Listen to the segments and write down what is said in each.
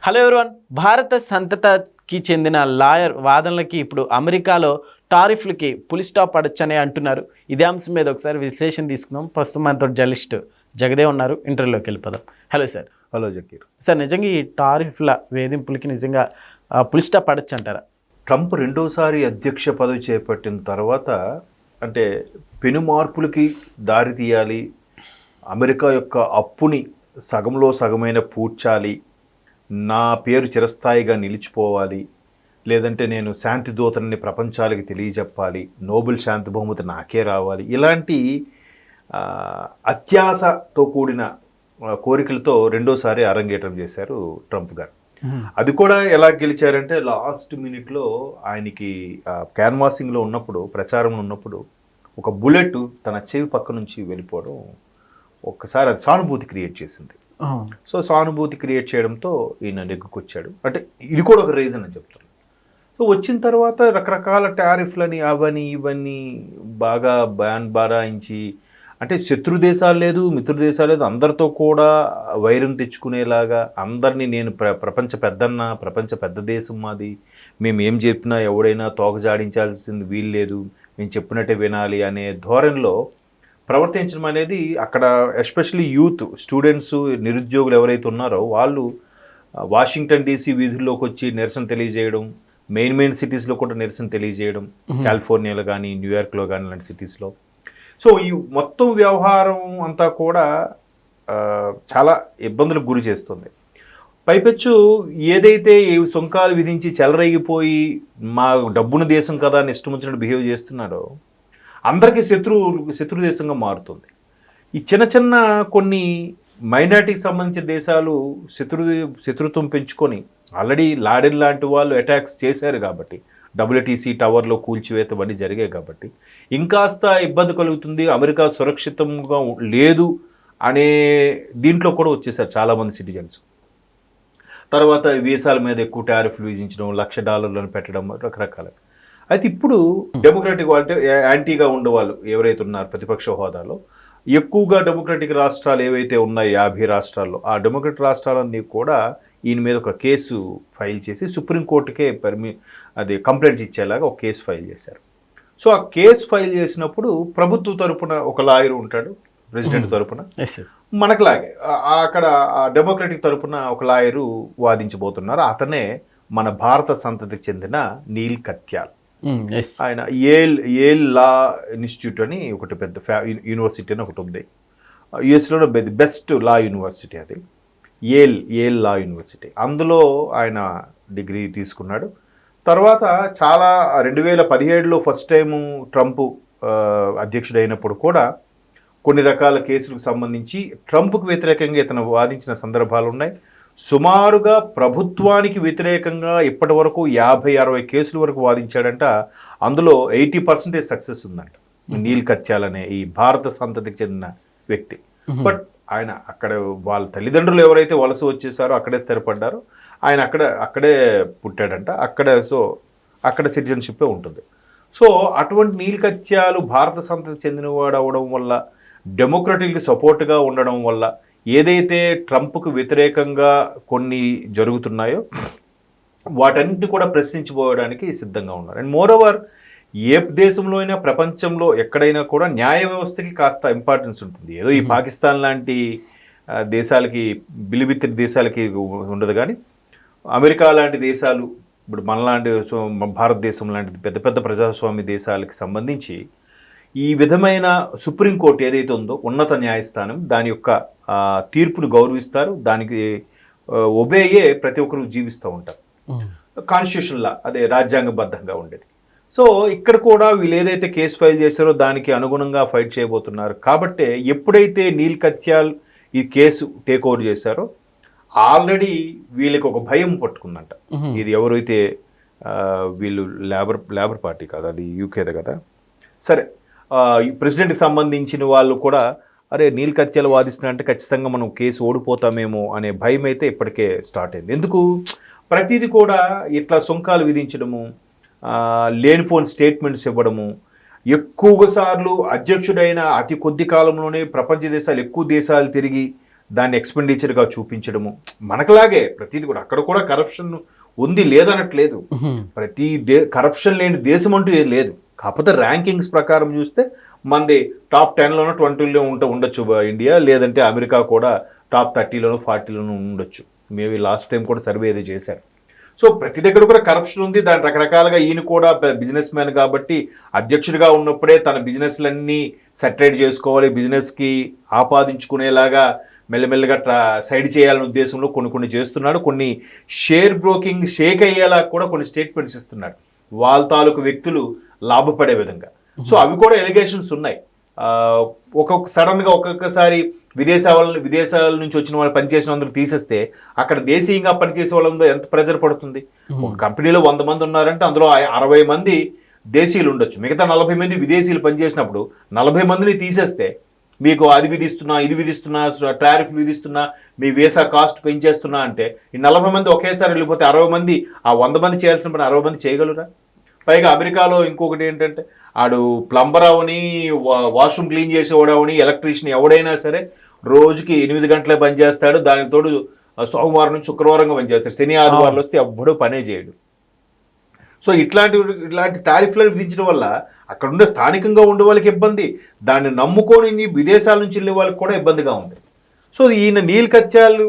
Hello everyone. భారత సంతతికి చెందిన లాయర్ వాదనలకి ఇప్పుడు అమెరికాలో టారిఫ్లకి పులి స్టాప్ పడొచ్చని అంటున్నారు. ఇదే అంశం మీద ఒకసారి విశ్లేషణ తీసుకుందాం. ప్రస్తుతం మనతో జర్నలిస్ట్ జగదే ఉన్నారు. ఇంటర్వ్యూలోకి వెళ్ళిపోదాం. Hello sir. Hello Zakir. Sir, నిజంగా ఈ టారిఫ్ల వేధింపులకి నిజంగా పులి స్టాప్ పడొచ్చు అంటారా? ట్రంప్ రెండోసారి అధ్యక్ష పదవి చేపట్టిన తర్వాత అంటే పెను మార్పులకి దారి తీయాలి, అమెరికా యొక్క అప్పుని సగంలో సగమైన పూడ్చాలి, నా పేరు చిరస్థాయిగా నిలిచిపోవాలి, లేదంటే నేను శాంతి దూతని ప్రపంచాలకి తెలియజెప్పాలి, నోబెల్ శాంతి బహుమతి నాకే రావాలి, ఇలాంటి అత్యాశతో కూడిన కోరికలతో రెండోసారి అరంగేట్రం చేశారు ట్రంప్ గారు. అది కూడా ఎలా గెలిచారంటే లాస్ట్ మినిట్లో ఆయనకి క్యాన్వాసింగ్లో ఉన్నప్పుడు, ప్రచారంలో ఉన్నప్పుడు ఒక బుల్లెట్ తన చెవి పక్క నుంచి వెళ్ళిపోవడం ఒక్కసారి అది సానుభూతి క్రియేట్ చేసింది. సో సానుభూతి క్రియేట్ చేయడంతో ఈయన నెగ్గుకొచ్చాడు. అంటే ఇది కూడా ఒక రీజన్ అని చెప్తారు. సో వచ్చిన తర్వాత రకరకాల టారిఫ్లని అవని ఇవన్నీ బాగా బారాయించి, అంటే శత్రు దేశాలు లేదు, మిత్రు దేశాలు లేదు, అందరితో కూడా వైరం తెచ్చుకునేలాగా అందరినీ నేను ప్రపంచ పెద్దన్న, ప్రపంచ పెద్ద దేశం మాది, మేము ఏం చెప్పినా ఎవడైనా తోక జాడించాల్సింది వీలు లేదు, మేము చెప్పినట్టే వినాలి అనే ధోరణిలో ప్రవర్తించడం అనేది అక్కడ ఎస్పెషల్లీ యూత్, స్టూడెంట్స్, నిరుద్యోగులు ఎవరైతే ఉన్నారో వాళ్ళు వాషింగ్టన్ డీసీ వీధుల్లోకి వచ్చి నిరసన తెలియజేయడం, మెయిన్ సిటీస్లో కూడా నిరసన తెలియజేయడం, కాలిఫోర్నియాలో కానీ న్యూయార్క్లో కానీ లాంటి సిటీస్లో. సో ఈ మొత్తం వ్యవహారం అంతా కూడా చాలా ఇబ్బందులకు గురి చేస్తుంది. పైపెచ్చు ఏదైతే సుంకాలు విధించి చెలరేగిపోయి మా డబ్బును దేశం కదా అని ఇష్టం వచ్చినట్టు బిహేవ్ చేస్తున్నాడో అందరికీ శత్రు దేశంగా మారుతుంది. ఈ చిన్న చిన్న కొన్ని మైనారిటీకి సంబంధించిన దేశాలు శత్రుత్వం పెంచుకొని ఆల్రెడీ లాడెన్ లాంటి వాళ్ళు అటాక్స్ చేశారు కాబట్టి, WTC టవర్లో కూల్చివేత ఇవన్నీ జరిగాయి కాబట్టి ఇంకాస్త ఇబ్బంది కలుగుతుంది, అమెరికా సురక్షితంగా లేదు అనే దీంట్లో కూడా వచ్చేసారు చాలామంది సిటిజన్స్. తర్వాత వీసాల మీద ఎక్కువ టారిఫ్లు విధించడం, $1,00,000 పెట్టడం, రకరకాల. అయితే ఇప్పుడు డెమోక్రాటిక్ అంటే యాంటీగా ఉండేవాళ్ళు ఎవరైతే ఉన్నారో ప్రతిపక్ష హోదాలో ఎక్కువగా డెమోక్రాటిక్ రాష్ట్రాలు ఏవైతే ఉన్నాయో 50 రాష్ట్రాల్లో, ఆ డెమోక్రాటిక్ రాష్ట్రాలన్నీ కూడా ఈయన మీద ఒక కేసు ఫైల్ చేసి సుప్రీంకోర్టుకే అది కంప్లైంట్స్ ఇచ్చేలాగా ఒక కేసు ఫైల్ చేశారు. సో ఆ కేసు ఫైల్ చేసినప్పుడు ప్రభుత్వ తరపున ఒక లాయర్ ఉంటాడు, ప్రెసిడెంట్ తరపున, మనకులాగే అక్కడ డెమోక్రాటిక్ తరపున ఒక లాయరు వాదించబోతున్నారు. అతనే మన భారత సంతతికి చెందిన నీల్ కత్యాల్. ఆయన ఏల్ లా ఇన్స్టిట్యూట్ అని ఒకటి పెద్ద యూనివర్సిటీ అని ఒకటి ఉంది యుఎస్లో, బెస్ట్ లా యూనివర్సిటీ అది ఏల్ లా యూనివర్సిటీ. అందులో ఆయన డిగ్రీ తీసుకున్నాడు. తర్వాత చాలా 2017లో ఫస్ట్ టైము ట్రంప్ అధ్యక్షుడు అయినప్పుడు కూడా కొన్ని రకాల కేసులకు సంబంధించి ట్రంప్కు వ్యతిరేకంగా ఇతను వాదించిన సందర్భాలు ఉన్నాయి. సుమారుగా ప్రభుత్వానికి వ్యతిరేకంగా ఇప్పటి వరకు 50-60 కేసుల వరకు వాదించాడంట. అందులో 80% సక్సెస్ ఉందంట. నీల్ కత్యాల్ అనే ఈ భారత సంతతికి చెందిన వ్యక్తి. బట్ ఆయన అక్కడ వాళ్ళ తల్లిదండ్రులు ఎవరైతే వలస వచ్చేసారో అక్కడే స్థిరపడ్డారో, ఆయన అక్కడే పుట్టాడంట. అక్కడ సిటిజన్షిప్పే ఉంటుంది. సో అటువంటి నీల్ కత్యాలు భారత సంతతికి చెందినవాడు అవడం వల్ల, డెమోక్రటిక్కి సపోర్ట్గా ఉండడం వల్ల ఏదైతే ట్రంప్కు వ్యతిరేకంగా కొన్ని జరుగుతున్నాయో వాటన్నిటిని కూడా ప్రశ్నించబోయడానికి సిద్ధంగా ఉన్నారు. అండ్ మోరోవర్ ఏ దేశంలో అయినా, ప్రపంచంలో ఎక్కడైనా కూడా న్యాయ వ్యవస్థకి కాస్త ఇంపార్టెన్స్ ఉంటుంది. ఏదో ఈ పాకిస్తాన్ లాంటి దేశాలకి, బిలిబిత్తి దేశాలకి ఉండదు, కానీ అమెరికా లాంటి దేశాలు, ఇప్పుడు మనలాంటి భారతదేశం లాంటి పెద్ద పెద్ద ప్రజాస్వామ్య దేశాలకి సంబంధించి ఈ విధమైన సుప్రీంకోర్టు ఏదైతే ఉందో ఉన్నత న్యాయస్థానం, దాని యొక్క తీర్పును గౌరవిస్తారు, దానికి ఒబేయే ప్రతి ఒక్కరు జీవిస్తూ ఉంటారు. కాన్స్టిట్యూషన్ లా, అదే రాజ్యాంగబద్ధంగా ఉండేది. సో ఇక్కడ కూడా వీళ్ళు ఏదైతే కేసు ఫైల్ చేశారో దానికి అనుగుణంగా ఫైట్ చేయబోతున్నారు. కాబట్టి ఎప్పుడైతే నీల్ కత్యాల్ ఈ కేసు టేక్ ఓవర్ చేశారో ఆల్రెడీ వీళ్ళకి ఒక భయం పట్టుకుందంట. ఇది ఎవరైతే వీళ్ళు లేబర్ పార్టీ కాదు, అది యూకేది కదా, సరే ప్రెసిడెంట్కి సంబంధించిన వాళ్ళు కూడా అరే నీల్ కత్యాలు వాదిస్తున్నారంటే ఖచ్చితంగా మనం కేసు ఓడిపోతామేమో అనే భయం అయితే ఇప్పటికే స్టార్ట్ అయింది. ఎందుకు ప్రతిదీ కూడా ఇట్లా సుంకాలు విధించడము, లేనిపోని స్టేట్మెంట్స్ ఇవ్వడము, ఎక్కువ సార్లు అధ్యక్షుడైన అతి కొద్ది కాలంలోనే ప్రపంచ దేశాలు ఎక్కువ దేశాలు తిరిగి దాన్ని ఎక్స్పెండిచర్గా చూపించడము, మనకులాగే ప్రతిదీ కూడా అక్కడ కూడా కరప్షన్ ఉంది లేదనట్లేదు. ప్రతి కరప్షన్ లేని దేశం అంటూ ఏది లేదు. కాకపోతే ర్యాంకింగ్స్ ప్రకారం చూస్తే మనది టాప్ 10లోనో 20లో ఉండొచ్చు ఇండియా, లేదంటే అమెరికా కూడా టాప్ 30లోనో 40లోనో ఉండొచ్చు. మేబీ లాస్ట్ టైం కూడా సర్వే ఏదో చేశారు. సో ప్రతి దగ్గర కూడా కరప్షన్ ఉంది. దాని రకరకాలుగా ఈయన కూడా బిజినెస్ మ్యాన్ కాబట్టి అధ్యక్షుడిగా ఉన్నప్పుడే తన బిజినెస్లన్నీ సెటరేట్ చేసుకోవాలి, బిజినెస్కి ఆపాదించుకునేలాగా మెల్లమెల్లగా సైడ్ చేయాలనే ఉద్దేశంలో కొన్ని చేస్తున్నాడు. కొన్ని షేర్ బ్రోకింగ్ షేక్ అయ్యేలా కూడా కొన్ని స్టేట్మెంట్స్ ఇస్తున్నాడు వాళ్ళ తాలూకు వ్యక్తులు లాభపడే విధంగా. సో అవి కూడా ఎలిగేషన్స్ ఉన్నాయి. సడన్గా ఒక్కొక్కసారి విదేశాల నుంచి వచ్చిన వాళ్ళు పనిచేసిన అందరూ తీసేస్తే అక్కడ దేశీయంగా పనిచేసే వాళ్ళందరూ ఎంత ప్రెజర్ పడుతుంది. ఒక కంపెనీలో 100 మంది ఉన్నారంటే అందులో 60 మంది దేశీయులు ఉండొచ్చు, మిగతా 40 మంది విదేశీయులు పనిచేసినప్పుడు 40 మందిని తీసేస్తే మీకు అది విధిస్తున్నా, ఇది విధిస్తున్నా, టారిఫ్ విధిస్తున్నా, మీ వీసా కాస్ట్ పెంచేస్తున్నా అంటే ఈ 40 మంది ఒకేసారి వెళ్ళిపోతే 60 మంది ఆ 100 మంది చేయాల్సిన పని 60 మంది చేయగలరా? పైగా అమెరికాలో ఇంకొకటి ఏంటంటే ఆడు ప్లంబర్ అవని, వాష్రూమ్ క్లీన్ చేసేవాడవని, ఎలక్ట్రీషియన్ ఎవడైనా సరే రోజుకి 8 గంటలే పనిచేస్తాడు. దానికి తోడు సోమవారం నుంచి శుక్రవారంగా పనిచేస్తాడు. శని ఆదివారాలు వస్తే ఎవ్వడూ పనే చేయడు. సో ఇట్లాంటి టారిఫ్లను విధించడం వల్ల అక్కడ ఉండే స్థానికంగా ఉండే వాళ్ళకి ఇబ్బంది, దాన్ని నమ్ముకొని విదేశాల నుంచి వెళ్ళే వాళ్ళకి కూడా ఇబ్బందిగా ఉంది. సో ఈయన నీల్ కత్యాలు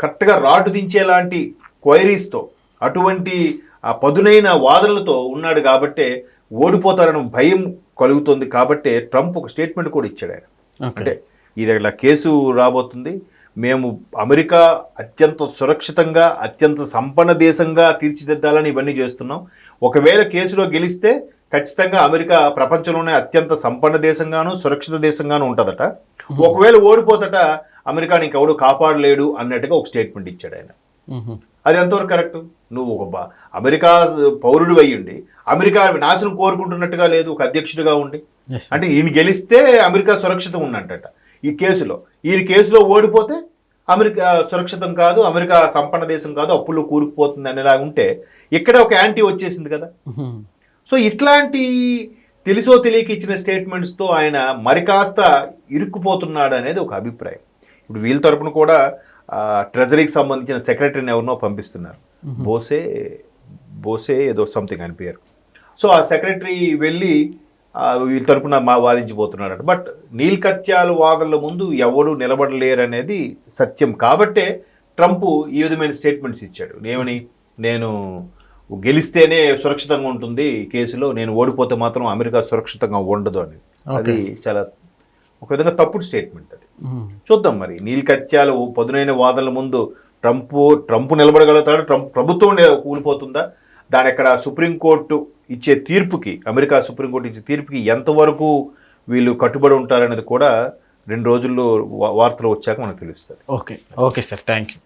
కరెక్ట్గా రాటు దించేలాంటి క్వైరీస్తో, అటువంటి పదునైన వాదనలతో ఉన్నాడు కాబట్టే ఓడిపోతారన్న భయం కలుగుతుంది. కాబట్టే ట్రంప్ ఒక స్టేట్మెంట్ కూడా ఇచ్చాడు ఆయన. అంటే ఇది ఇలా కేసు రాబోతుంది, మేము అమెరికా అత్యంత సురక్షితంగా అత్యంత సంపన్న దేశంగా తీర్చిదిద్దాలని ఇవన్నీ చేస్తున్నాం. ఒకవేళ కేసులో గెలిస్తే ఖచ్చితంగా అమెరికా ప్రపంచంలోనే అత్యంత సంపన్న దేశంగాను సురక్షిత దేశంగాను ఉంటుందట. ఒకవేళ ఓడిపోతట అమెరికాని ఇంకెవడు కాపాడలేడు అన్నట్టుగా ఒక స్టేట్మెంట్ ఇచ్చాడు ఆయన. అది ఎంతవరకు కరెక్ట్? నువ్వు ఒక అమెరికా పౌరుడు అయ్యుండి అమెరికా నాశనం కోరుకుంటున్నట్టుగా లేదు ఒక అధ్యక్షుడిగా ఉండి. అంటే ఈయన గెలిస్తే అమెరికా సురక్షితం ఉన్నట్టట ఈ కేసులో. ఈయన కేసులో ఓడిపోతే అమెరికా సురక్షితం కాదు, అమెరికా సంపన్న దేశం కాదు, అప్పుల్లో కూరుకుపోతుంది అనేలా ఉంటే ఇక్కడ ఒక యాంటీ వచ్చేసింది కదా. సో ఇట్లాంటి తెలుసో తెలియక ఇచ్చిన స్టేట్మెంట్స్తో ఆయన మరి కాస్త ఇరుక్కుపోతున్నాడు అనేది ఒక అభిప్రాయం. ఇప్పుడు వీళ్ళ తరపున కూడా ట్రెజరీకి సంబంధించిన సెక్రటరీని ఎవరినో పంపిస్తున్నారు, బోసే ఏదో సంథింగ్ అని పేరు. సో ఆ సెక్రటరీ వెళ్ళి వీళ్ళ తరపున వాదించబోతున్నాడు. బట్ నీల్ కత్యాలు వాదనల ముందు ఎవరు నిలబడలేరు అనేది సత్యం. కాబట్టే ట్రంప్ ఈ విధమైన స్టేట్మెంట్స్ ఇచ్చాడు. ఏమని, నేను గెలిస్తేనే సురక్షితంగా ఉంటుంది కేసులో, నేను ఓడిపోతే మాత్రం అమెరికా సురక్షితంగా ఉండదు అనేది. అది చాలా ఒక విధంగా తప్పుడు స్టేట్మెంట్ అది. చూద్దాం మరి నీల్ కత్యాలు పదునైన వాదనల ముందు ట్రంప్ నిలబడగలుగుతాడు, ట్రంప్ ప్రభుత్వం కూలిపోతుందా, దాని అక్కడ సుప్రీంకోర్టు ఇచ్చే తీర్పుకి, అమెరికా సుప్రీంకోర్టు ఇచ్చే తీర్పుకి ఎంతవరకు వీళ్ళు కట్టుబడి ఉంటారనేది కూడా 2 రోజుల్లో వార్తలు వచ్చాక మనకు తెలుస్తుంది. Okay sir, thank you.